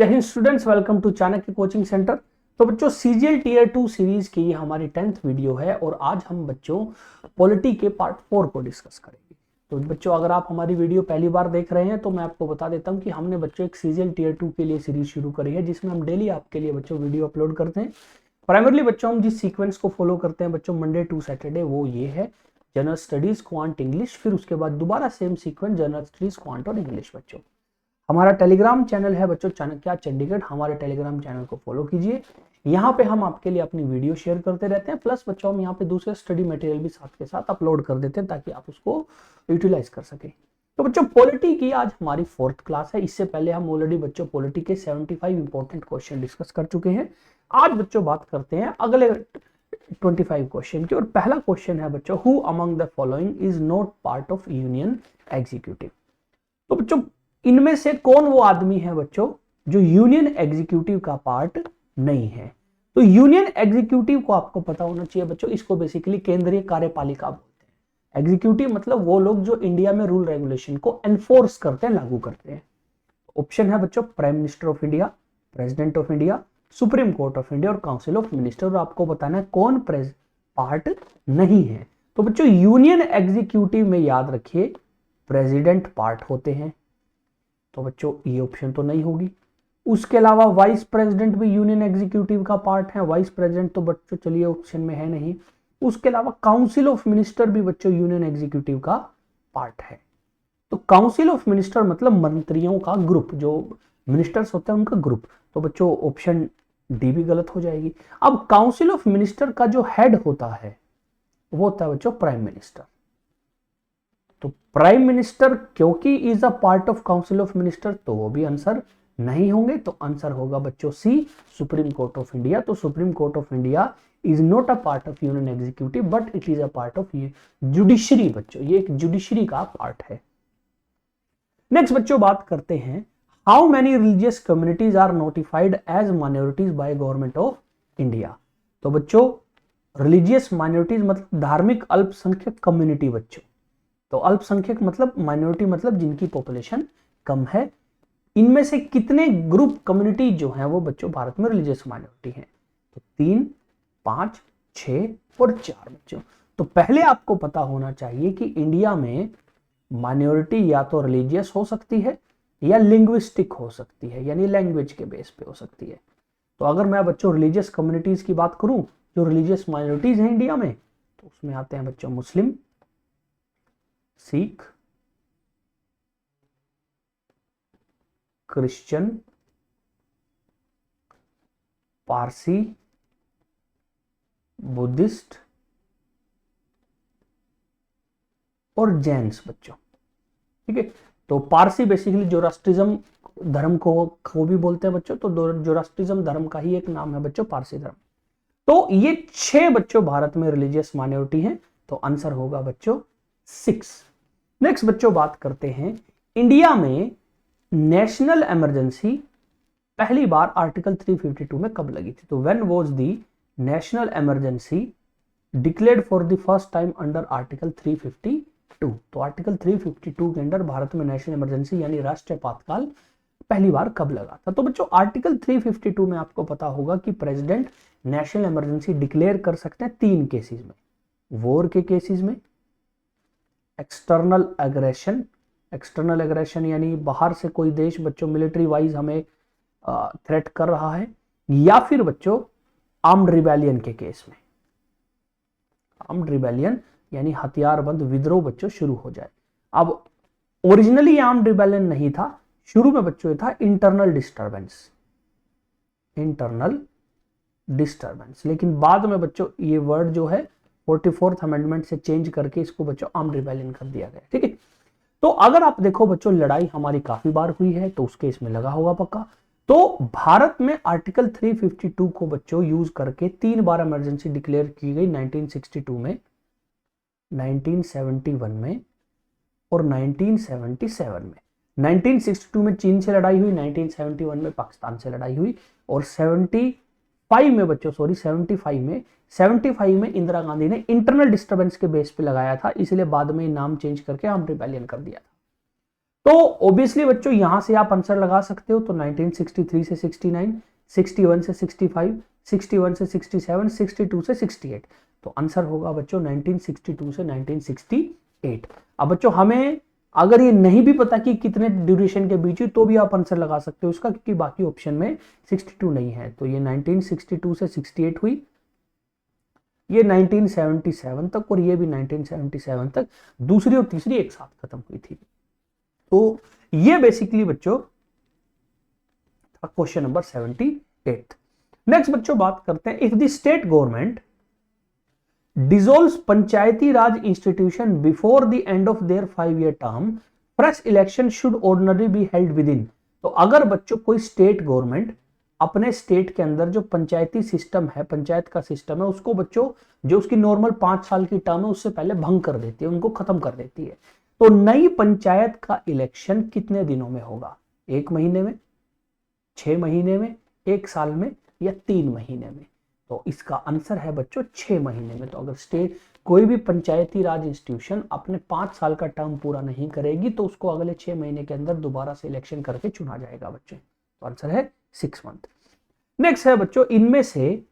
जय Hind students, welcome to Chanakya coaching centre. तो बच्चों सीजीएल टीयर 2 सीरीज की ये हमारी 10th वीडियो है और आज हम बच्चों पॉलिटी के पार्ट 4 को डिस्कस करेंगे। तो बच्चों अगर आप हमारी वीडियो पहली बार देख रहे हैं तो मैं आपको बता देता हूं कि हमने बच्चों एक सीजीएल टीयर 2 के लिए सीरीज शुरू करी है जिसमें हम डेली आपके लिए बच्चों वीडियो अपलोड करते हैं। प्राइमरली बच्चों हम जिस सीक्वेंस को फॉलो करते हैं बच्चों मंडे टू सैटरडे वो ये है जनरल स्टडीज, क्वांट, इंग्लिश, फिर उसके बाद दोबारा same sequence general studies, quant और इंग्लिश। बच्चों हमारा टेलीग्राम चैनल है बच्चों चाणक्य चंडीगढ़, हमारे टेलीग्राम चैनल को फॉलो कीजिए। यहाँ पे हम आपके लिए अपनी वीडियो शेयर करते रहते हैं, प्लस बच्चों हम यहाँ पे दूसरे स्टडी मटेरियल भी साथ के साथ अपलोड कर देते हैं ताकि आप उसको यूटिलाइज कर सके। तो बच्चों पॉलिटी की आज हमारी 4th क्लास है। इससे पहले हम ऑलरेडी बच्चों पॉलिटी के 75 इंपॉर्टेंट क्वेश्चन डिस्कस कर चुके हैं। आज बच्चों बात करते हैं अगले 25 क्वेश्चन की और पहला क्वेश्चन है बच्चों, who among the following is not part of union executive. तो बच्चों इनमें से कौन वो आदमी है बच्चों जो यूनियन एग्जीक्यूटिव का पार्ट नहीं है। तो यूनियन एग्जीक्यूटिव को आपको पता होना चाहिए बच्चों, इसको बेसिकली केंद्रीय कार्यपालिका बोलते हैं। एग्जीक्यूटिव मतलब वो लोग जो इंडिया में रूल रेगुलेशन को एनफोर्स करते हैं, लागू करते हैं। ऑप्शन है बच्चों prime minister of India, president of India, supreme court of India और काउंसिल ऑफ मिनिस्टर। और आपको बताना है कौन पार्ट नहीं है। तो बच्चों यूनियन एग्जीक्यूटिव में याद रखिए प्रेसिडेंट पार्ट होते हैं, तो बच्चों ये ऑप्शन तो नहीं होगी। उसके अलावा वाइस प्रेसिडेंट भी यूनियन एग्जीक्यूटिव का पार्ट है, वाइस प्रेसिडेंट तो बच्चों चलिए ऑप्शन में है नहीं। उसके अलावा काउंसिल ऑफ मिनिस्टर भी बच्चों यूनियन एग्जीक्यूटिव का पार्ट है। तो काउंसिल ऑफ मिनिस्टर मतलब मंत्रियों का ग्रुप, जो मिनिस्टर्स होते हैं उनका ग्रुप। तो बच्चों ऑप्शन डी भी गलत हो जाएगी। अब काउंसिल ऑफ मिनिस्टर का जो हेड होता है वो होता है बच्चों प्राइम मिनिस्टर। तो प्राइम मिनिस्टर क्योंकि is a part of council of minister तो वो भी आंसर नहीं होंगे। तो आंसर होगा बच्चों सी, सुप्रीम कोर्ट ऑफ इंडिया। तो supreme court of India is not a part of union executive but it is a part of judiciary. बच्चों ये एक जुडिशरी का पार्ट है। नेक्स्ट बच्चों बात करते हैं, how many religious communities are notified as minorities by government of India. तो बच्चों रिलीजियस माइनॉरिटीज मतलब धार्मिक अल्पसंख्यक कम्युनिटी। बच्चों तो अल्पसंख्यक मतलब माइनॉरिटी मतलब जिनकी पॉपुलेशन कम है। इनमें से कितने ग्रुप कम्युनिटी जो हैं वो बच्चों भारत में रिलीजियस माइनॉरिटी हैं। तो 3, 5, 6 और 4 बच्चों। तो पहले आपको पता होना चाहिए कि इंडिया में माइनॉरिटी या तो रिलीजियस हो सकती है या लिंग्विस्टिक हो सकती है, यानी लैंग्वेज के बेस पे हो सकती है। तो अगर मैं बच्चों रिलीजियस कम्युनिटीज की बात करूं, जो रिलीजियस माइनॉरिटीज हैं इंडिया में, तो उसमें आते हैं बच्चों मुस्लिम, सिख, क्रिश्चियन, पारसी, बुद्धिस्ट और जैन्स। बच्चों ठीक है। तो पारसी बेसिकली जोरास्ट्रिज्म धर्म को भी बोलते हैं बच्चों। तो जोरास्ट्रिज्म धर्म का ही एक नाम है बच्चों पारसी धर्म। तो ये 6 बच्चों भारत में रिलीजियस माइनॉरिटी हैं। तो आंसर होगा बच्चों 6। नेक्स्ट बच्चों बात करते हैं, इंडिया में नेशनल इमरजेंसी पहली बार आर्टिकल 352 में कब लगी थी। तो when was the national emergency declared for the first time under article 352। तो आर्टिकल 352 के अंदर भारत में नेशनल इमरजेंसी यानी राष्ट्रीय आपातकाल पहली बार कब लगा था। तो बच्चों आर्टिकल 352 में आपको पता होगा कि प्रेसिडेंट नेशनल इमरजेंसी डिक्लेयर कर सकते हैं 3 केसेस में, वॉर के केसेस में, एक्सटर्नल एग्रेशन यानी बाहर से कोई देश बच्चों मिलिट्री वाइज हमें थ्रेट कर रहा है, या फिर बच्चों आर्म्ड रिबेलियन के केस में। आर्म्ड रिबेलियन यानी हथियारबंद विद्रोह बच्चों शुरू हो जाए। अब ओरिजिनली आर्म्ड रिबेलियन नहीं था, शुरू में बच्चों ये था इंटरनल डिस्टर्बेंस, लेकिन बाद में बच्चों ये वर्ड जो है 44th अमेंडमेंट से चेंज करके इसको बच्चों आर्म्ड रिबेलियन कर दिया गया। ठीक है। तो अगर आप देखो बच्चों लड़ाई हमारी काफी बार हुई है तो उसके इसमें लगा होगा पक्का। तो भारत में आर्टिकल 352 को बच्चों यूज करके 3 बार इमरजेंसी डिक्लेयर की गई, 1962 में, 1971 में और 1977 में। 1962 में चीन से लड़ाई हुई, 1971 में पाकिस्तान से लड़ाई हुई और 75 में इंदिरा गांधी ने इंटरनल डिस्टर्बेंस के बेस पे लगाया था, इसलिए बाद में नाम चेंज करके आर्म्ड रिबेलियन कर दिया था। तो ऑब्वियसली बच्चों यहां से आप आंसर लगा सकते हो, तो 1963 से 69, 61 से 65, 61 से 67, 62 से 68। तो आंसर होगा बच्चों 1962 से 1968। अब बच्चों हमें अगर ये नहीं भी पता कि कितने ड्यूरेशन के बीच तो भी आप आंसर लगा सकते हो इसका, क्योंकि बाकी ऑप्शन में 62 नहीं है। तो ये 1962 से 68 हुई, ये 1977 तक, और ये भी 1977 तक, दूसरी और तीसरी एक साथ खत्म हुई थी। तो ये बेसिकली बच्चों क्वेश्चन नंबर 78। नेक्स्ट बच्चों बात करते हैं, if the state government dissolves Panchayati Raj institution before the end of their 5-year term, fresh election should ordinary be held with in. तो अगर बच्चों कोई स्टेट गवर्नमेंट अपने स्टेट के अंदर जो पंचायती सिस्टम है, पंचायत का सिस्टम है, उसको बच्चों जो उसकी नॉर्मल 5 साल की टर्म है उससे पहले भंग कर देती है, उनको खत्म कर देती है, तो नई पंचायत का इलेक्शन कितने दिनों में होगा? 1 महीने में, 6 महीने में, 1 साल में, या 3 महीने में? तो इसका आंसर है बच्चों 6 महीने में। तो अगर स्टेट कोई भी पंचायती राज इंस्टीट्यूशन अपने 5 साल का टर्म पूरा नहीं करेगी तो उसको अगले 6 महीने के अंदर दोबारा से इलेक्शन करके चुना जाएगा बच्चों। तो आंसर है 6 मंथ। नेक्स्ट है बच्चों, इनमें से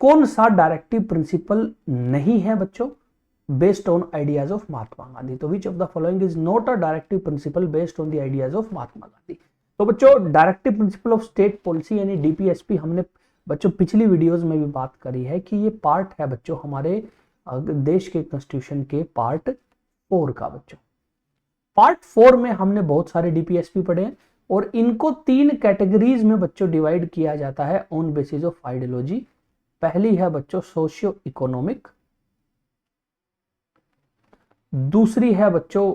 कौन सा डायरेक्टिव प्रिंसिपल नहीं है बच्चों based on ideas of Mahatma Gandhi? तो which of the following is not a directive principle based on the ideas of Mahatma Gandhi? तो बच्चों directive principle of state policy यानी डीपीएसपी हमने बच्चों पिछली वीडियोस में भी बात करी है कि ये पार्ट है बच्चों हमारे देश के कॉन्स्टिट्यूशन के पार्ट 4 का। बच्चों पार्ट 4 में हमने बहुत सारे डीपीएसपी पढ़े हैं और इनको 3 कैटेगरीज में बच्चों डिवाइड किया जाता है ऑन बेसिस ऑफ आइडियोलॉजी। पहली है बच्चों सोशियो इकोनॉमिक, दूसरी है बच्चों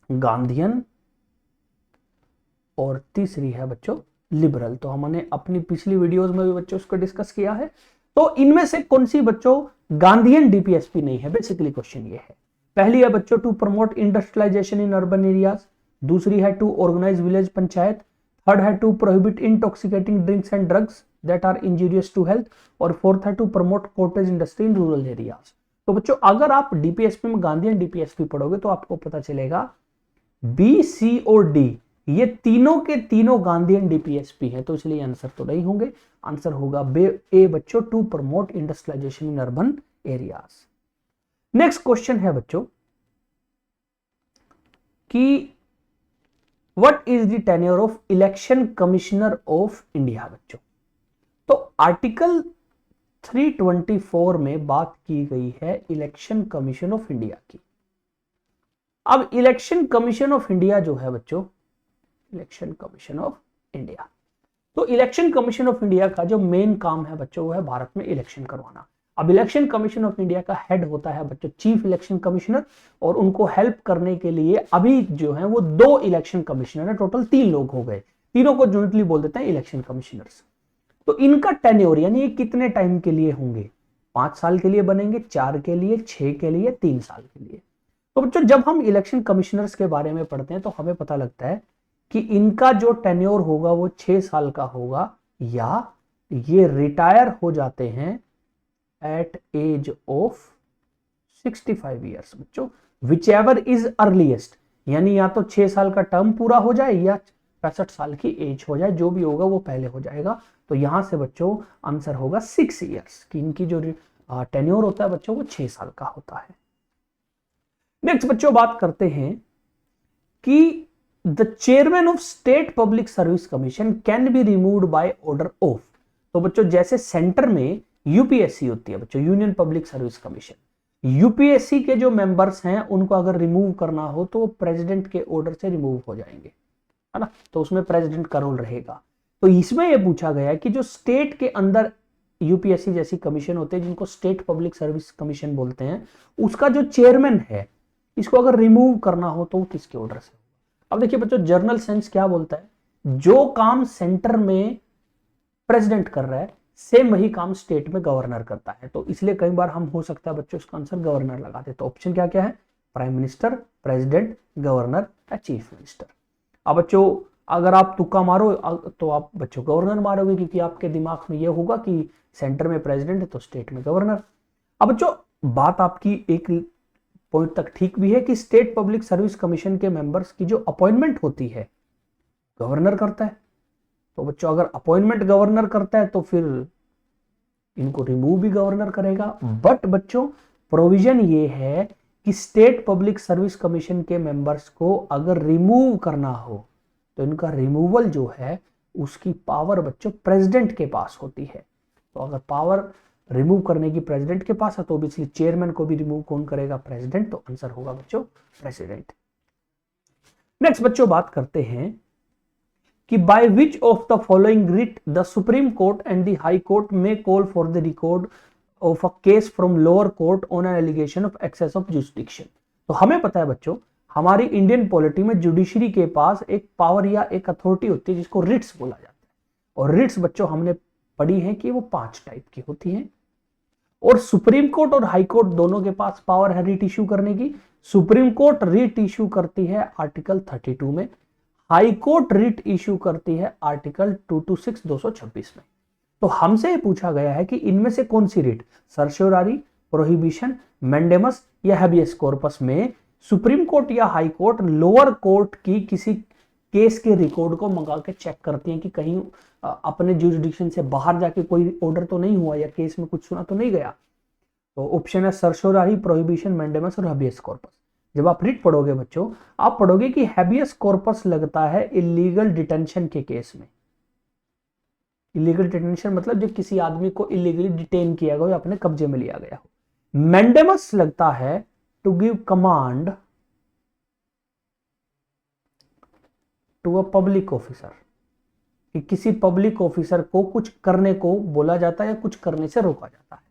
गांधीयन, और तीसरी है बच्चों लिबरल। तो हमने अपनी पिछली वीडियोस में भी बच्चों उसको डिस्कस किया है। तो इनमें से कौन सी बच्चों गांधीयन डीपीएसपी नहीं है? बेसिकली क्वेश्चन ये है। पहली है बच्चों to promote industrialisation in urban areas, दूसरी है to organize village panchayat, third है to prohibit intoxicating drinks and drugs that are injurious to health, और फोर्थ है to promote cottage industry in rural areas. तो बच्चों अगर आप डीपीएसपी में गांधीयन डीपीएसपी पढ़ोगे तो आपको पता चलेगा बी, सी और डी ये तीनों के तीनों गांधीयन डीपीएसपी है, तो इसलिए आंसर तो नहीं होंगे। आंसर होगा ए बच्चों to promote industrialisation in urban areas. Next question है बच्चों कि what is the tenure of election commissioner of India? बच्चों तो आर्टिकल 324 में बात की गई है इलेक्शन कमीशन ऑफ इंडिया की। अब इलेक्शन कमीशन ऑफ इंडिया जो है बच्चों, इलेक्शन कमीशन ऑफ इंडिया, तो इलेक्शन कमीशन ऑफ इंडिया का जो मेन काम है बच्चों वो है भारत में इलेक्शन करवाना। अब इलेक्शन कमीशन ऑफ इंडिया का हेड होता है बच्चों चीफ इलेक्शन कमिश्नर, और उनको हेल्प करने के लिए अभी जो है वो 2 इलेक्शन कमिश्नर है, टोटल 3 लोग हो गए, तीनों को जॉइंटली बोल देते हैं इलेक्शन कमिश्नर्स। तो इनका टेन्योर यानी ये कितने टाइम के लिए होंगे? 5 साल के लिए बनेंगे, 4 के लिए, 6 के लिए, 3 साल के लिए। तो बच्चों जब हम इलेक्शन कमिश्नर्स के बारे में पढ़ते हैं तो हमें पता लगता है कि इनका जो टेन्योर होगा वो 6 साल का होगा, या ये रिटायर हो जाते हैं एट एज ऑफ 65 ईयर्स। बच्चों विच एवर इज अर्लीस्ट, यानी या तो 6 साल का टर्म पूरा हो जाए या 65 साल की एज हो जाए, जो भी होगा वो पहले हो जाएगा। तो यहां से बच्चों आंसर होगा 6 ईयर्स कि इनकी जो टेन्योर होता है बच्चों वो 6 साल का होता है। नेक्स्ट बच्चों बात करते हैं कि the chairman of state public service commission can be removed by order of. तो बच्चों जैसे सेंटर में यूपीएससी होती है बच्चों, union public service commission, UPSC के जो मेंबर्स हैं उनको अगर रिमूव करना हो तो वो प्रेसिडेंट के ऑर्डर से रिमूव हो जाएंगे, है ना। तो उसमें प्रेसिडेंट का रोल रहेगा। तो इसमें यह पूछा गया कि जो स्टेट के अंदर यूपीएससी जैसी कमीशन होते हैं जिनको स्टेट पब्लिक सर्विस कमीशन बोलते हैं, उसका जो चेयरमैन है इसको अगर रिमूव करना हो तो किसके ऑर्डर से? अब देखिए बच्चों जर्नल सेंस क्या बोलता है, जो काम सेंटर में प्रेसिडेंट कर रहा है सेम वही काम स्टेट में गवर्नर करता है। तो इसलिए कई बार हम हो सकता है बच्चों इसका आंसर गवर्नर लगाते। तो ऑप्शन क्या क्या है? प्राइम मिनिस्टर, प्रेसिडेंट, गवर्नर या चीफ मिनिस्टर। अब बच्चों अगर आप तुक्का मारो तो आप बच्चों गवर्नर मारोगे, क्योंकि आपके दिमाग में यह होगा कि सेंटर में प्रेसिडेंट है तो स्टेट में गवर्नर। अब बच्चों बात आपकी एक पॉइंट तक ठीक भी है कि स्टेट पब्लिक सर्विस कमीशन के मेंबर्स की जो अपॉइंटमेंट होती है गवर्नर करता है। तो बच्चों अगर अपॉइंटमेंट गवर्नर करता है तो फिर इनको रिमूव भी गवर्नर करेगा। बट बच्चों प्रोविजन ये है कि स्टेट पब्लिक सर्विस कमीशन के मेंबर्स को अगर रिमूव करना हो तो इनका रिमूवल जो है उसकी पावर बच्चों प्रेसिडेंट के पास होती है। तो अगर पावर रिमूव करने की प्रेसिडेंट के पास है तो ऑब्वियसली चेयरमैन को भी रिमूव कौन करेगा? प्रेसिडेंट। तो आंसर होगा बच्चों प्रेसिडेंट। नेक्स्ट बच्चों बात करते हैं कि by which of the following writ the supreme court and the high court may call for the record of a case from lower court on an allegation of excess of jurisdiction. तो हमें पता है बच्चों हमारी Indian polity में judiciary के पास एक power या एक अथॉरिटी होती है जिसको रिट्स बोला जाता है। और रिट्स बच्चों हमने पढ़ी है कि वो 5 टाइप की होती हैं। और सुप्रीम कोर्ट और हाई कोर्ट दोनों के पास पावर है रिट इश्यू करने की। सुप्रीम कोर्ट रिट इश्यू करती है आर्टिकल 32 में, हाई कोर्ट रिट इश्यू करती है आर्टिकल 226 226 में। तो हमसे ये पूछा गया है कि इनमें से कौन सी रिट, सर्शियोरारी, प्रोहिबिशन, मैंडेमस या हैबियस कॉर्पस में सुप्रीम कोर्ट या हाई कोर्ट लोअर कोर्ट की किसी केस के रिकॉर्ड को मंगा के चेक करती हैं कि कहीं अपने जुरिसडिक्शन से बाहर जाके कोई ऑर्डर तो नहीं हुआ या केस में कुछ सुना तो नहीं गया। तो ऑप्शन है सर्शियोरारी, प्रोहिबिशन, मैंडेमस और हैबियस कॉर्पस। जब आप रिट पढ़ोगे बच्चों आप पढ़ोगे कि हैबियस कॉर्पस लगता है इलीगल डिटेंशन के केस में। इलीगल डिटेंशन मतलब जब किसी आदमी को इलीगली डिटेन किया गया या अपने कब्जे में लिया गया हो। मैंडेमस लगता है to give command to a public officer, कि किसी पब्लिक ऑफिसर को कुछ करने को बोला जाता है या कुछ करने से रोका जाता है।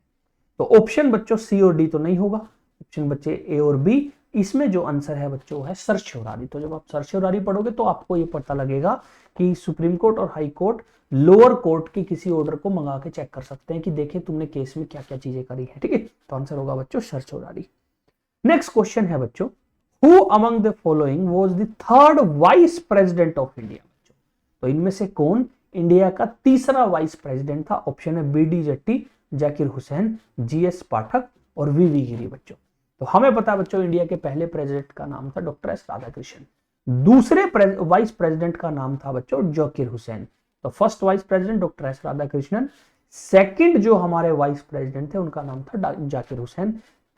तो ऑप्शन बच्चों सी और डी तो नहीं होगा, ऑप्शन बच्चे ए और बी। इसमें जो आंसर है बच्चों है सर्शियोरारी। तो जब आप सर्शियोरारी पढ़ोगे तो आपको यह पता लगेगा कि सुप्रीम कोर्ट और हाई कोर्ट लोअर कोर्ट के किसी ऑर्डर को मंगा के चेक कर सकते हैं कि देखें तुमने केस में क्या क्या चीजें करी है। ठीक है, तो आंसर होगा बच्चों सर्शियोरारी। नेक्स्ट क्वेश्चन है बच्चों, who among the following was the third vice president of India. बच्चों तो इनमें से कौन इंडिया का तीसरा वाइस प्रेसिडेंट था? ऑप्शन है बी.डी. जट्टी, जाकिर हुसैन, जी.एस. पाठक और वी.वी. गिरी। बच्चों तो हमें पता है बच्चों इंडिया के पहले प्रेसिडेंट का नाम था डॉक्टर एस राधाकृष्णन। दूसरे वाइस प्रेसिडेंट का नाम था बच्चों जाकिर हुसैन। तो first vice president doctor S Radhakrishnan, second जो हमारे वाइस प्रेसिडेंट थे उनका नाम था जाकिर हुसैन,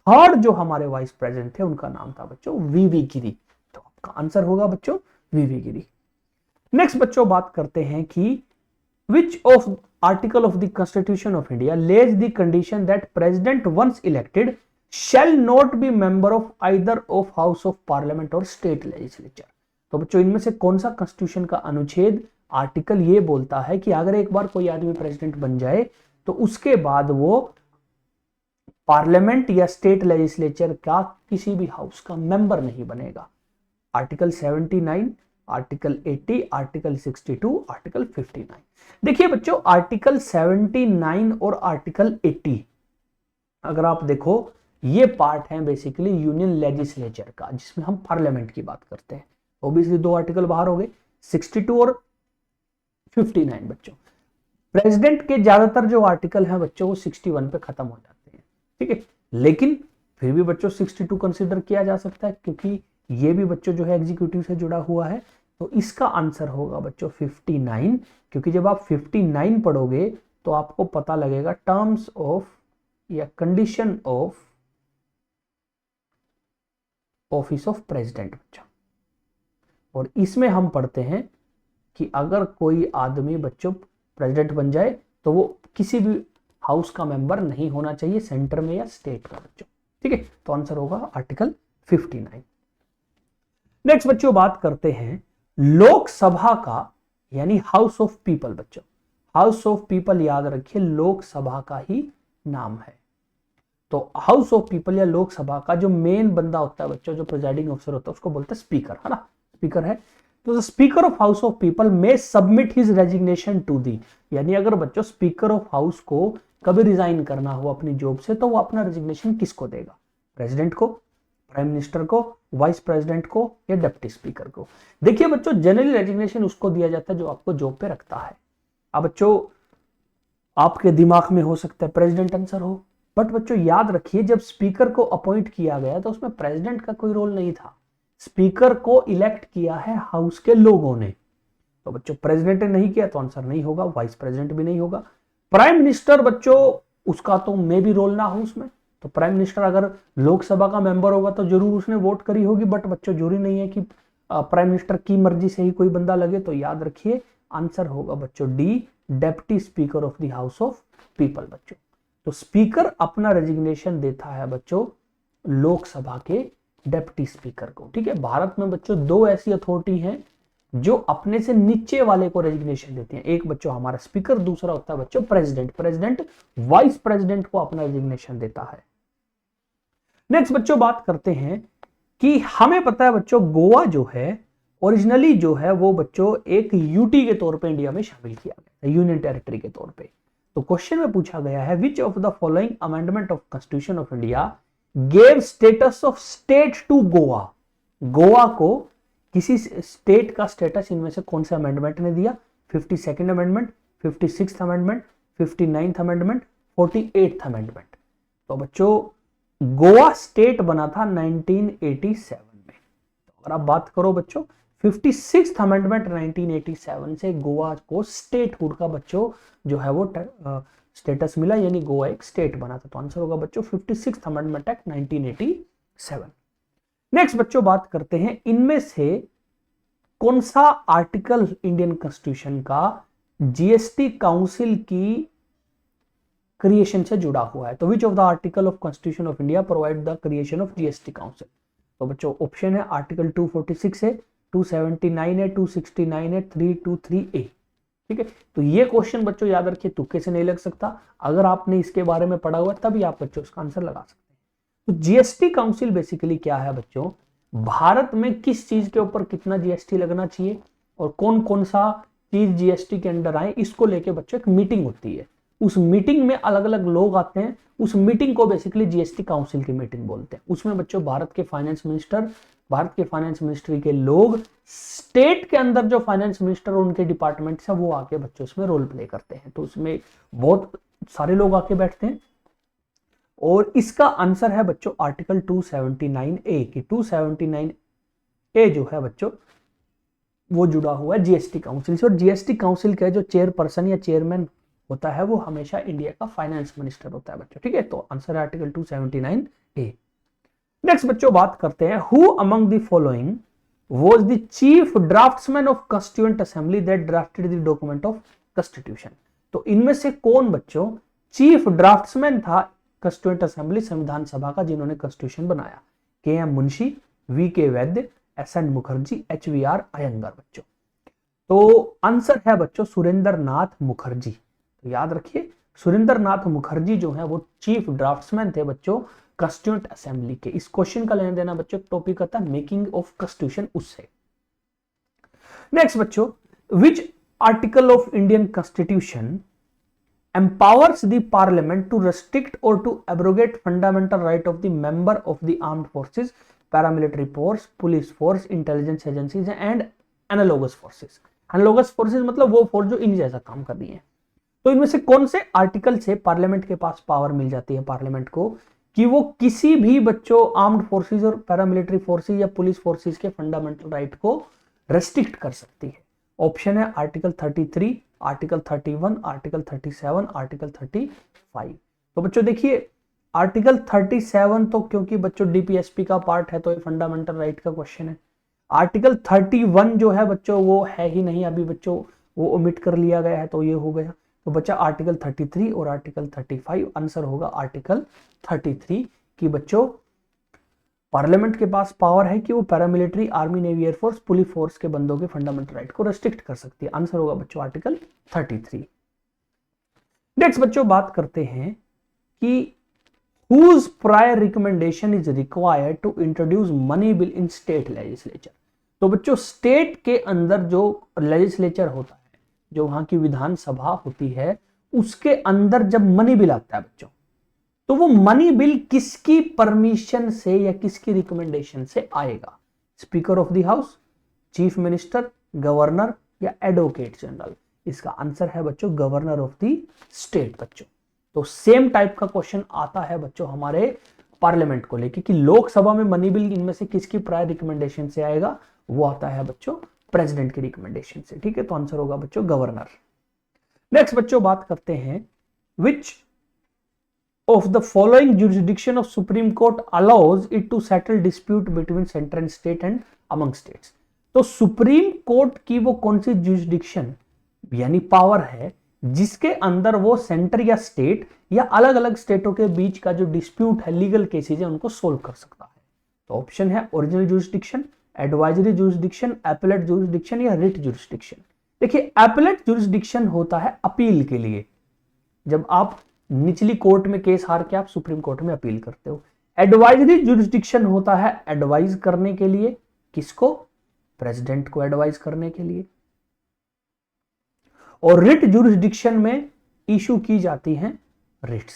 थर्ड जो हमारे वाइस प्रेसिडेंट थे उनका नाम था बच्चों वी.वी. गिरी। तो आपका आंसर होगा बच्चों वी.वी. गिरी। नेक्स्ट बच्चों बात करते हैं कि which of article of the constitution of India lays the condition that president once elected shall not be member of either of house of parliament or state legislature। तो बच्चों इनमें से कौन सा कॉन्स्टिट्यूशन का अनुच्छेद आर्टिकल ये बोलता है कि अगर एक बार कोई आदमी प्रेसिडेंट बन जाए तो उसके बाद वो पार्लियामेंट या स्टेट लेजिस्लेचर का किसी भी हाउस का मेंबर नहीं बनेगा। Article 79, article 80, article 62, article 59। देखिए बच्चों आर्टिकल 79 और आर्टिकल 80 अगर आप देखो ये पार्ट है बेसिकली यूनियन लेजिस्लेचर का जिसमें हम पार्लियामेंट की बात करते हैं। ऑब्वियसली 2 आर्टिकल बाहर हो गए, 62 और 59। बच्चों प्रेसिडेंट के ज्यादातर जो आर्टिकल हैं बच्चों वो 61 पे खत्म हो जाते हैं। ठीक है, लेकिन फिर भी बच्चों 62 कंसीडर किया जा सकता है क्योंकि ये भी बच्चों जो है एग्जीक्यूटिव से जुड़ा हुआ है। तो इसका आंसर होगा बच्चों 59, क्योंकि जब आप 59 पढ़ोगे तो आपको पता लगेगा टर्म्स ऑफ या condition of office of president. बच्चों और इसमें हम पढ़ते हैं कि अगर कोई आदमी बच्चों प्रेसिडेंट बन जाए तो वो किसी भी हाउस का मेंबर नहीं होना चाहिए, सेंटर में या स्टेट का। बच्चों ठीक है, तो आंसर होगा आर्टिकल 59। नेक्स्ट बच्चों बात करते हैं लोकसभा का यानी हाउस ऑफ पीपल। बच्चों हाउस ऑफ पीपल याद रखिए लोकसभा का ही नाम है। तो हाउस ऑफ पीपल या लोकसभा का जो मेन बंदा होता है बच्चों, जो प्रिजाइडिंग ऑफिसर होता है उसको बोलते हैं स्पीकर, है ना, स्पीकर है। तो speaker of house of people में submit his resignation to the, यानी अगर बच्चों स्पीकर ऑफ हाउस को कभी रिजाइन करना हो अपनी जॉब से तो वो अपना रेजिग्नेशन किसको देगा? प्रेसिडेंट को, प्राइम मिनिस्टर को, वाइस प्रेसिडेंट को या डिप्टी स्पीकर को। देखिए बच्चों जनरली रेजिग्नेशन उसको दिया जाता है जो आपको जॉब पे रखता है। अब बच्चों आपके दिमाग में हो सकता है प्रेसिडेंट आंसर हो, बट बच्चों याद रखिए, जब स्पीकर को अपॉइंट किया गया तो उसमें प्रेसिडेंट का कोई रोल नहीं था। स्पीकर को इलेक्ट किया है हाउस के लोगों ने। तो बच्चों प्रेसिडेंट ने नहीं किया तो आंसर नहीं होगा, वाइस प्रेसिडेंट भी नहीं होगा। प्राइम मिनिस्टर बच्चों, उसका तो मे भी रोल ना हो उसमें। तो प्राइम मिनिस्टर अगर लोकसभा का मेंबर होगा तो जरूर उसने वोट करी होगी, बट बच्चों जरूरी नहीं है कि प्राइम मिनिस्टर की मर्जी से ही कोई बंदा लगे। तो याद रखिए आंसर होगा बच्चों D, deputy speaker of the house of people. बच्चों तो स्पीकर अपना रेजिग्नेशन देता है बच्चों लोकसभा के डेप्टी स्पीकर को। ठीक है, भारत में बच्चों दो ऐसी अथॉरिटी हैं जो अपने से नीचे वाले को रेजिग्नेशन देते हैं। एक बच्चों हमारा स्पीकर, दूसरा होता है बच्चों प्रेसिडेंट। प्रेसिडेंट वाइस प्रेसिडेंट को अपना रेजिग्नेशन देता है। नेक्स्ट बच्चों बात करते हैं कि हमें पता है बच्चों गोवा जो है ओरिजिनली जो है वो बच्चों एक यूटी के तौर पे इंडिया में शामिल किया गया, यूनियन टेरिटरी के तौर पे। तो क्वेश्चन में पूछा गया है which of the following amendment of constitution of India gave status of state to Goa. Goa को किसी स्टेट का स्टेटस इनमें से कौन सा अमेंडमेंट ने दिया? 52nd amendment, 56th amendment, 59th amendment, 48th amendment. तो बच्चों गोवा स्टेट बना था 1987 में। तो अगर आप बात करो बच्चों 56th अमेंडमेंट 1987 से गोवा को स्टेटहुड का बच्चों जो है वो स्टेटस मिला, यानी गोवा एक स्टेट बना था। तो आंसर होगा बच्चों 56th अमेंडमेंट एक्ट 1987। नेक्स्ट बच्चों बात करते हैं इनमें से कौन सा आर्टिकल इंडियन कॉन्स्टिट्यूशन का जीएसटी काउंसिल की क्रिएशन से जुड़ा हुआ है। तो which of the article of constitution of India provide the creation of GST council. तो बच्चों ऑप्शन है आर्टिकल 246 है, 279 है, 269 है, 323A। ठीक है, तो ये क्वेश्चन बच्चों याद रखिए तुक्के से नहीं लग सकता। अगर आपने इसके बारे में पढ़ा हुआ है तभी आप बच्चों इसका आंसर लगा सकते हैं। तो जीएसटी काउंसिल बेसिकली क्या है बच्चों, भारत में किस चीज के ऊपर कितना जीएसटी लगना चाहिए और कौन कौन सा चीज जीएसटी के अंडर आए, इसको लेके बच्चों एक मीटिंग होती है। उस मीटिंग में अलग अलग लोग आते हैं, उस मीटिंग को बेसिकली जीएसटी काउंसिल की मीटिंग बोलते हैं। उसमें बच्चों भारत के फाइनेंस मिनिस्टर, भारत के फाइनेंस मिनिस्ट्री के लोग, स्टेट के अंदर जो फाइनेंस मिनिस्टर और उनके डिपार्टमेंट है वो आके बच्चों उसमें रोल प्ले करते हैं। तो उसमें बहुत सारे लोग आके बैठते हैं और इसका आंसर है बच्चों आर्टिकल 279A की। 279A जो है बच्चों वो जुड़ा हुआ है जीएसटी काउंसिल से, और जीएसटी काउंसिल का जो चेयरपर्सन या चेयरमैन होता है वो हमेशा इंडिया का फाइनेंस मिनिस्टर होता है बच्चों। ठीक है, तो आंसर है आर्टिकल 279A। नेक्स्ट बच्चों बात करते हैं who among the following was the chief draughtsman of constituent assembly that drafted the document of constitution. तो इनमें से कौन बच्चों चीफ ड्राफ्ट्समैन था कॉन्स्टिट्यूएंट असेंबली संविधान सभा का जिन्होंने कॉन्स्टिट्यूशन बनाया? KM मुंशी, VK वैद्य, SN मुखर्जी, HVR अयंगर। बच्चों तो आंसर है बच्चों सुरेंद्र नाथ मुखर्जी। तो याद रखिए सुरेंद्र नाथ मुखर्जी जो है वो चीफ ड्राफ्ट्समैन थे बच्चों कॉन्स्टिट्यूएंट असेंबली के। इस क्वेश्चन का लेना देना बच्चों टॉपिक आता है मेकिंग ऑफ कॉन्स्टिट्यूशन उससे। नेक्स्ट बच्चों which article of Indian constitution empowers the parliament to restrict or to abrogate fundamental right of the member of the armed forces, paramilitary force, police force, intelligence agencies and analogous forces। analogous forces मतलब वो force जो इन जैसा काम कर रही है। तो इनमें से कौन से आर्टिकल से पार्लियामेंट के पास पावर मिल जाती है पार्लियामेंट को कि वो किसी भी बच्चों आर्म्ड फोर्सेस और पैरामिलिट्री फोर्सेस या पुलिस फोर्सेस के फंडामेंटल राइट को रेस्ट्रिक्ट कर सकती है? ऑप्शन है आर्टिकल 33, आर्टिकल 31, आर्टिकल 37, आर्टिकल 35। तो बच्चों देखिए आर्टिकल 37 तो क्योंकि बच्चों डीपीएसपी का पार्ट है तो ये फंडामेंटल राइट का क्वेश्चन है। आर्टिकल 31 जो है बच्चों वो है ही नहीं, अभी बच्चों वो ओमिट कर लिया गया है तो ये हो गया। तो बच्चा आर्टिकल 33 और आर्टिकल 35, आंसर होगा आर्टिकल 33 की बच्चों पार्लियामेंट के पास पावर है कि वो paramilitary, army, navy, air force, police force के बंदों के फंडामेंटल राइट को रेस्ट्रिक्ट कर सकती है। आंसर होगा बच्चों आर्टिकल 33। नेक्स्ट बच्चों बात करते हैं कि whose prior recommendation is required to introduce money bill in state legislature। तो बच्चों स्टेट के अंदर जो लेजिस्लेचर होता है, जो वहां की विधानसभा होती है, उसके अंदर जब मनी बिल आता है बच्चों तो वो मनी बिल किसकी परमिशन से या किसकी रिकमेंडेशन से आएगा? Speaker of the house, chief minister, governor या एडवोकेट जनरल? इसका आंसर है बच्चों गवर्नर ऑफ द स्टेट। बच्चों तो सेम टाइप का क्वेश्चन आता है बच्चों हमारे पार्लियामेंट को लेके कि लोकसभा में मनी बिल इनमें से किसकी प्रायर रिकमेंडेशन से आएगा, वो आता है बच्चों प्रेसिडेंट की रिकमेंडेशन से। ठीक है, तो आंसर होगा बच्चों गवर्नर। नेक्स्ट बच्चों बात करते हैं, which of the following jurisdiction of supreme court allows it to settle dispute between centre and state and among states. तो सुप्रीम कोर्ट की वो कौन सी जुरिसडिक्शन यानी पावर है जिसके अंदर वो सेंटर या स्टेट या अलग अलग स्टेटों के बीच का जो डिस्प्यूट है, लीगल केसेज है, उनको सोल्व कर सकता है। तो ऑप्शन है original jurisdiction, advisory jurisdiction, appellate jurisdiction या रिट जुरिसडिक्शन। देखिए एपेलेट जुरिसडिक्शन होता है अपील के लिए, जब आप निचली कोर्ट में केस हार के आप सुप्रीम कोर्ट में अपील करते हो। एडवाइजरी जुरिसडिक्शन होता है एडवाइज करने के लिए, किसको, प्रेसिडेंट को एडवाइज करने के लिए। और रिट जुरिसडिक्शन में इशू की जाती हैं रिट्स।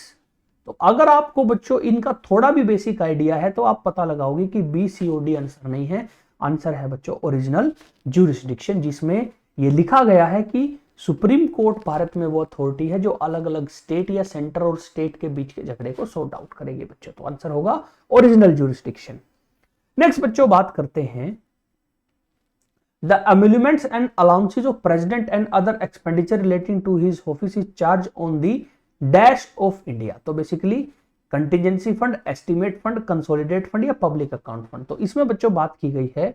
तो अगर आपको बच्चों इनका थोड़ा भी बेसिक आइडिया है तो आप पता लगाओगे कि B C or D answer नहीं है, आंसर है बच्चों ओरिजिनल जुरिसडिक्शन, जिसमें यह लिखा गया है कि सुप्रीम कोर्ट भारत में वो अथॉरिटी है जो अलग अलग स्टेट या सेंटर और स्टेट के बीच के झगड़े को सॉर्ट आउट करेगी बच्चों। तो आंसर होगा ओरिजिनल जुरिसडिक्शन। नेक्स्ट बच्चों बात करते हैं, The emoluments and allowances of president and other expenditure relating to his office is charged on the dash of India। तो basically contingency fund, estimate fund, consolidate fund या public account fund. तो इसमें बच्चों बात की गई है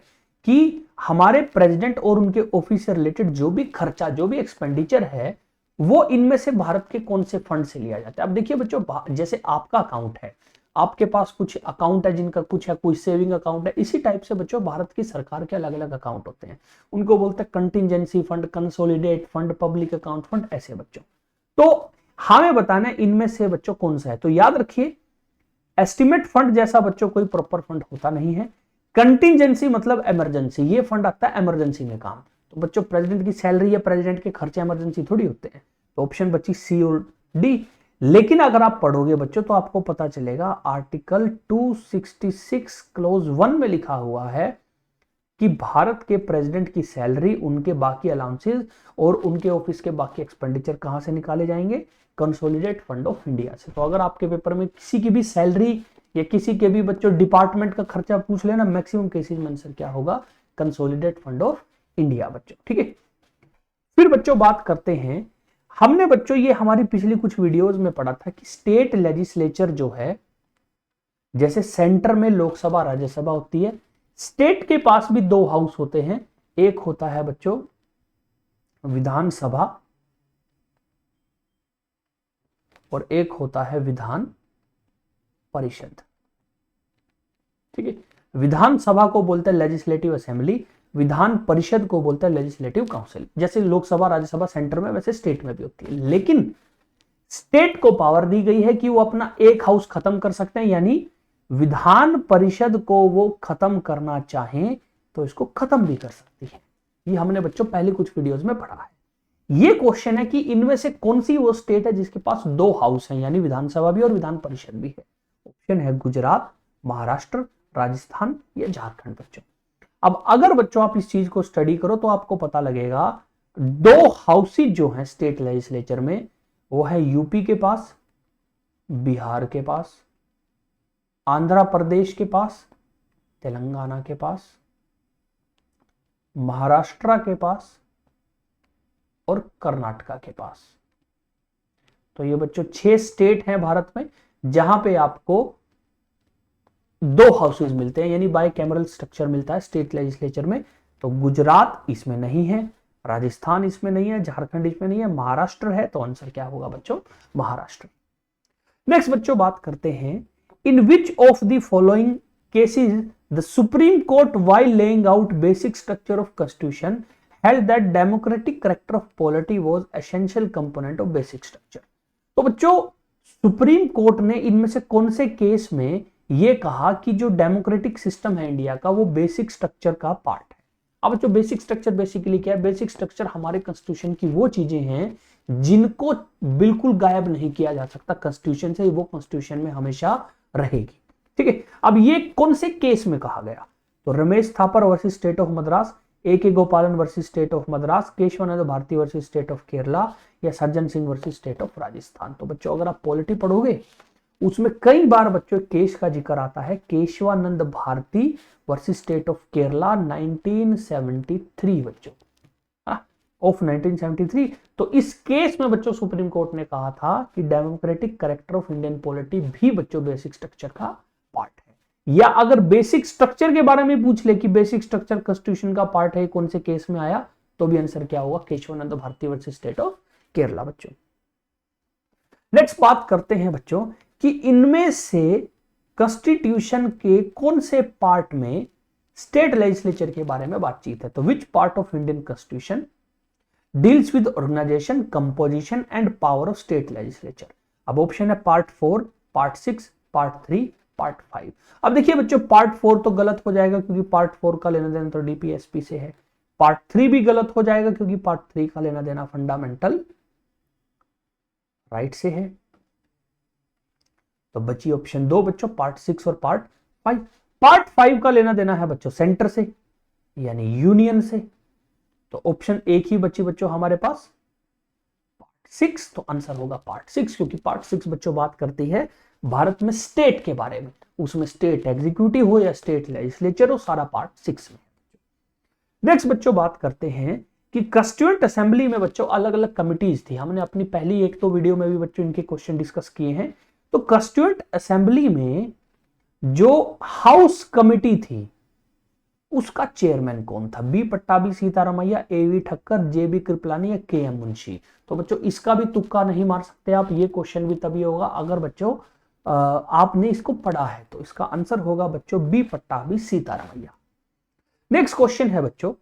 कि हमारे प्रेसिडेंट और उनके ऑफिस से रिलेटेड जो भी खर्चा, जो भी एक्सपेंडिचर है, वो इनमें से भारत के कौन से फंड से लिया जाता है। अब देखिए बच्चों, जैसे आपका अकाउंट है, आपके पास कुछ अकाउंट है जिनका कुछ है, कोई सेविंग अकाउंट है, इसी टाइप से बच्चों भारत की सरकार के अलग अलग अकाउंट होते हैं, उनको बोलते हैं contingency fund, consolidate fund, public account fund, ऐसे बच्चों। तो हमें बताना है इनमें से बच्चों कौन सा है। तो याद रखिए एस्टिमेट फंड जैसा बच्चों कोई प्रॉपर फंड होता नहीं है। कंटिजेंसी मतलब इमरजेंसी, ये फंड आता है इमरजेंसी में काम। तो बच्चों प्रेसिडेंट की सैलरी या प्रेसिडेंट के खर्चे इमरजेंसी थोड़ी होते हैं। तो ऑप्शन बची सी और डी। लेकिन अगर आप पढ़ोगे बच्चों तो आपको पता चलेगा आर्टिकल 266 क्लोज 1 में लिखा हुआ है कि भारत के प्रेसिडेंट की सैलरी, उनके बाकी अलाउंसेस और उनके ऑफिस के बाकी एक्सपेंडिचर कहां से निकाले जाएंगे, कंसोलिडेट फंड ऑफ इंडिया से। तो अगर आपके पेपर में किसी की भी सैलरी या किसी के भी बच्चों डिपार्टमेंट का खर्चा पूछ लेना, मैक्सिमम केसेज में आंसर क्या होगा, कंसोलिडेट फंड ऑफ इंडिया बच्चों। ठीक है, फिर बच्चों बात करते हैं, हमने बच्चों ये हमारी पिछली कुछ वीडियोस में पढ़ा था कि स्टेट लेजिस्लेचर जो है, जैसे सेंटर में लोकसभा राज्यसभा होती है, स्टेट के पास भी दो हाउस होते हैं, एक होता है बच्चों विधानसभा और एक होता है विधान परिषद। ठीक है, विधानसभा को बोलते हैं लेजिस्लेटिव असेंबली, विधान परिषद को बोलता है लेजिस्लेटिव काउंसिल। जैसे लोकसभा राज्यसभा सेंटर में, वैसे स्टेट में भी होती है। लेकिन स्टेट को पावर दी गई है कि वो अपना एक हाउस खत्म कर सकते हैं, यानी विधान परिषद को वो खत्म करना चाहें तो इसको खत्म भी कर सकती है। ये हमने बच्चों पहले कुछ वीडियोस में पढ़ा है। ये क्वेश्चन है कि इनमें से कौन सी वो स्टेट है जिसके पास दो हाउस हैं, यानी विधानसभा भी और विधान परिषद भी है। ऑप्शन है गुजरात, महाराष्ट्र, राजस्थान या झारखंड बच्चों। अब अगर बच्चों आप इस चीज को स्टडी करो तो आपको पता लगेगा दो हाउसेज जो हैं स्टेट लेजिस्लेचर में, वो है यूपी के पास, बिहार के पास, आंध्र प्रदेश के पास, तेलंगाना के पास, महाराष्ट्र के पास और कर्नाटका के पास। तो ये बच्चों 6 स्टेट हैं भारत में जहां पे आपको दो हाउसेज मिलते हैं, यानी बाई कैमरल स्ट्रक्चर मिलता है स्टेट लेजिस्लेचर में। तो गुजरात इसमें नहीं है, राजस्थान इसमें नहीं है, झारखंड इसमें नहीं है, महाराष्ट्र है। तो आंसर क्या होगा बच्चों, महाराष्ट्र। नेक्स्ट बच्चों बात करते हैं, in which of the following cases the supreme court while laying out basic structure of constitution held that democratic character of polity was essential component of basic structure. तो बच्चों सुप्रीम कोर्ट ने इनमें से कौन से केस में ये कहा कि जो डेमोक्रेटिक सिस्टम है इंडिया का, वो बेसिक स्ट्रक्चर का पार्ट है। अब जो बेसिक स्ट्रक्चर बेसिकली क्या है, बेसिक स्ट्रक्चर हमारे कॉन्स्टिट्यूशन की वो चीजें हैं जिनको बिल्कुल गायब नहीं किया जा सकता कॉन्स्टिट्यूशन से, वो कॉन्स्टिट्यूशन में हमेशा रहेगी। ठीक है, अब ये कौन से केस में कहा गया, तो Ramesh Thapar versus state of Madras, A K Gopalan versus state of Madras, Kesavananda Bharati versus state of Kerala, या Sajjan Singh versus state of Rajasthan. तो बच्चों अगर आप पॉलिटी पढ़ोगे उसमें कई बार बच्चों केस का जिक्र आता है, Keshavananda Bharati versus state of Kerala 1973 बच्चों ऑफ 1973। तो इस केस में बच्चों सुप्रीम कोर्ट ने कहा था कि democratic character of Indian polity भी बच्चों बेसिक स्ट्रक्चर का पार्ट है। या अगर बेसिक स्ट्रक्चर के बारे में पूछ ले कि बेसिक स्ट्रक्चर कॉन्स्टिट्यूशन का पार्ट है, कौन से केस में आया, तो भी आंसर क्या होगा, Keshavananda Bharati versus state of Kerala बच्चों। नेक्स्ट बात करते हैं बच्चों कि इनमें से कॉन्स्टिट्यूशन के कौन से पार्ट में स्टेट लेजिस्लेचर के बारे में बातचीत है। तो which part of Indian constitution deals with organisation, composition and power of state legislature. अब ऑप्शन है पार्ट 4, पार्ट 6, पार्ट 3, पार्ट 5। अब देखिए बच्चों पार्ट 4 तो गलत हो जाएगा क्योंकि पार्ट 4 का लेना देना तो डीपीएसपी से है। पार्ट 3 भी गलत हो जाएगा क्योंकि पार्ट 3 का लेना देना फंडामेंटल राइट से है। तो बची ऑप्शन 2 बच्चों, पार्ट 6 और पार्ट 5। पार्ट 5 का लेना देना है बच्चों सेंटर से यानी यूनियन से। तो ऑप्शन 1 ही बची बच्चों हमारे पास, पार्ट 6। तो आंसर होगा पार्ट 6 क्योंकि पार्ट 6 बच्चों बात करती है भारत में स्टेट के बारे में, उसमें स्टेट एग्जीक्यूटिव हो या स्टेट लेजिस्लेचर हो, सारा पार्ट 6 में। नेक्स्ट बच्चों बात करते हैं कि कॉन्स्टिट्यूएंट असेंबली में बच्चों अलग अलग कमिटीज थी। हमने अपनी पहली 1-2 वीडियो में भी बच्चों इनके क्वेश्चन डिस्कस किए हैं। तो कॉन्स्टिट्यूएंट असेंबली में जो हाउस कमिटी थी उसका चेयरमैन कौन था, B Pattabhi Sitaramayya, A V Thakkar, J B Kripalani या के एम मुंशी। तो बच्चों इसका भी तुक्का नहीं मार सकते आप, ये क्वेश्चन भी तभी होगा अगर बच्चों आपने इसको पढ़ा है। तो इसका आंसर होगा बच्चों B Pattabhi Sitaramayya. Next question है बच्चों,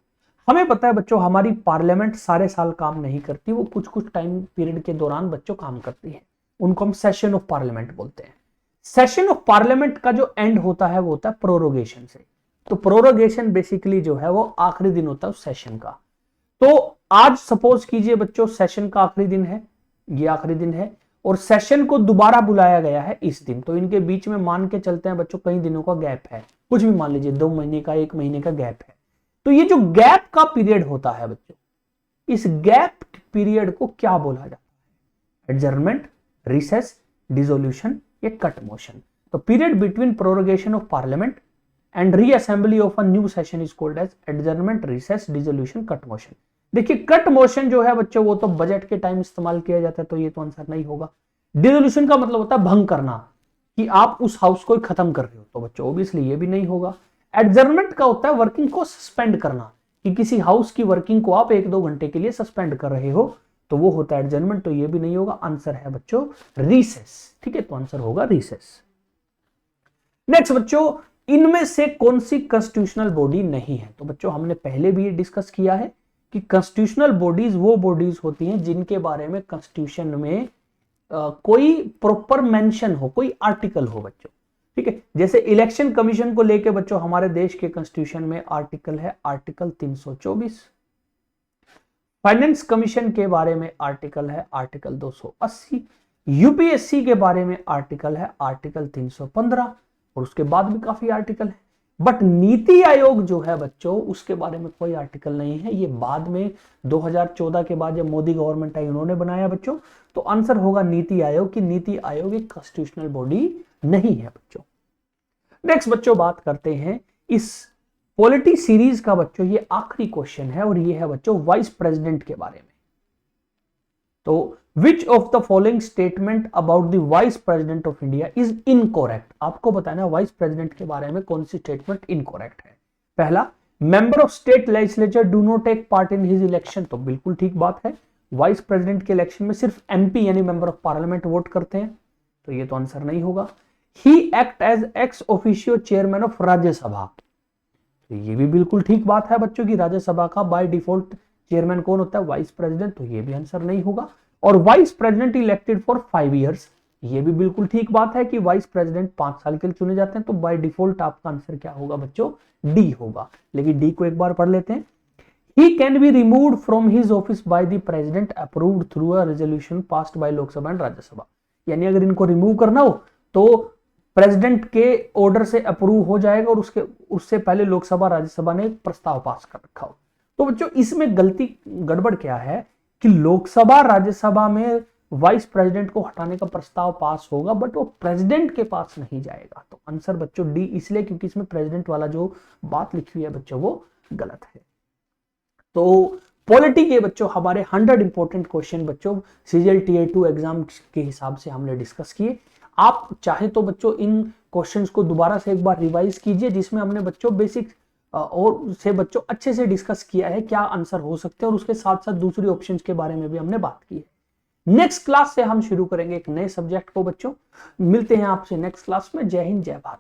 हमें पता है बच्चों हमारी पार्लियामेंट सारे साल काम नहीं करती, वो कुछ कुछ टाइम पीरियड के दौरान बच्चों काम करती है, उनको हम सेशन ऑफ पार्लियामेंट बोलते हैं। सेशन ऑफ पार्लियामेंट का जो एंड होता है वो होता है प्रोरोगेशन से। तो प्रोरोगेशन बेसिकली जो है वो आखिरी दिन होता है उस सेशन का। तो आज सपोज कीजिए बच्चों सेशन का आखिरी दिन है, ये आखिरी दिन है और सेशन को दोबारा बुलाया गया है इस दिन। तो इनके बीच में मान के चलते हैं बच्चों कई दिनों का गैप है, कुछ भी मान लीजिए 2 महीने का, 1 महीने का गैप है। तो ये जो गैप का पीरियड होता है बच्चों, इस गैप पीरियड को क्या बोला जाता है, एडजर्नमेंट, रिसेस, डिसोल्यूशन या कट मोशन। तो period between prorogation of parliament and reassembly of a new session is called as adjournment, recess, dissolution, cut motion. देखिए कट मोशन जो है बच्चों वो तो बजट के टाइम इस्तेमाल किया जाता है, तो ये तो आंसर नहीं होगा। डिसोल्यूशन का मतलब होता है भंग करना, कि आप उस हाउस को खत्म कर रहे हो, तो बच्चों ऑब्वियसली ये भी नहीं होगा। एडजर्नमेंट का होता है वर्किंग को सस्पेंड करना, कि किसी हाउस की वर्किंग को आप 1-2 घंटे के लिए सस्पेंड कर रहे हो, तो वो होता है एडजर्नमेंट, तो ये भी नहीं होगा। आंसर है बच्चों रिसेस। ठीक है, तो आंसर होगा रिसेस। नेक्स्ट बच्चों, इनमें से कौन सी कॉन्स्टिट्यूशनल बॉडी नहीं है। तो बच्चों हमने पहले भी ये डिस्कस किया है कि कॉन्स्टिट्यूशनल बॉडीज वो बॉडीज होती हैं जिनके बारे में कॉन्स्टिट्यूशन में कोई प्रॉपर मेंशन हो, कोई आर्टिकल हो बच्चों। ठीक है, जैसे इलेक्शन कमीशन को लेके बच्चों हमारे देश के कॉन्स्टिट्यूशन में आर्टिकल है आर्टिकल 324। फाइनेंस कमीशन के बारे में आर्टिकल है आर्टिकल 280। यूपीएससी के बारे में आर्टिकल है आर्टिकल 315 और उसके बाद भी काफी आर्टिकल है। बट नीति आयोग जो है बच्चों उसके बारे में कोई आर्टिकल नहीं है, ये बाद में 2014 के बाद जब मोदी गवर्नमेंट आई उन्होंने बनाया बच्चों। तो आंसर होगा नीति आयोग, की नीति आयोग एक कॉन्स्टिट्यूशनल बॉडी नहीं है बच्चों। नेक्स्ट बच्चों बात करते हैं इस पॉलिटी सीरीज का बच्चों ये आखिरी क्वेश्चन है और ये है बच्चों वाइस प्रेसिडेंट के बारे में। तो which of the following statement about the vice president of India is incorrect. आपको बताना वाइस प्रेसिडेंट के बारे में कौन सी स्टेटमेंट इनकोरेक्ट है। पहला, member of state legislature do not take part in his election. तो बिल्कुल ठीक बात है, वाइस प्रेसिडेंट के इलेक्शन में सिर्फ एमपी यानी मेंबर ऑफ पार्लियामेंट वोट करते हैं, तो ये तो आंसर नहीं होगा। He act as ex officio chairman of Rajya Sabha. तो ये भी बिल्कुल ठीक बात है बच्चों की राज्यसभा का बाय डिफॉल्ट चेयरमैन कौन होता है, वाइस प्रेसिडेंट, तो ये भी आंसर नहीं होगा। और vice president elected for 5 years, ये भी बिल्कुल ठीक बात है कि वाइस प्रेसिडेंट 5 साल के लिए चुने जाते हैं, तो बाय डिफॉल्ट आपका आंसर क्या होगा बच्चों, डी होगा। लेकिन डी को एक बार पढ़ लेते हैं। He can be removed from his office by the president approved through a resolution passed by Lok Sabha and Rajya Sabha. यानी अगर इनको रिमूव करना हो तो प्रेसिडेंट के ऑर्डर से अप्रूव हो जाएगा और उससे पहले लोकसभा राज्यसभा ने प्रस्ताव पास कर रखा हो। तो बच्चों इसमें गलती गड़बड़ क्या है कि लोकसभा राज्यसभा में वाइस प्रेसिडेंट को हटाने का प्रस्ताव पास होगा बट वो प्रेसिडेंट के पास नहीं जाएगा। तो आंसर बच्चों डी इसलिए क्योंकि इसमें प्रेसिडेंट वाला जो बात लिखी हुई है बच्चों वो गलत है। तो पॉलिटी के बच्चों हमारे 100 इंपॉर्टेंट क्वेश्चन बच्चों सीजीएल टीयर 2 एग्जाम के हिसाब से हमने डिस्कस किए। आप चाहे तो बच्चों इन क्वेश्चंस को दोबारा से एक बार रिवाइज कीजिए, जिसमें हमने बच्चों बेसिक और से बच्चों अच्छे से डिस्कस किया है क्या आंसर हो सकते हैं, और उसके साथ साथ दूसरी ऑप्शंस के बारे में भी हमने बात की है। नेक्स्ट क्लास से हम शुरू करेंगे एक नए सब्जेक्ट को बच्चों। मिलते हैं आपसे नेक्स्ट क्लास में। जय हिंद जय भारत।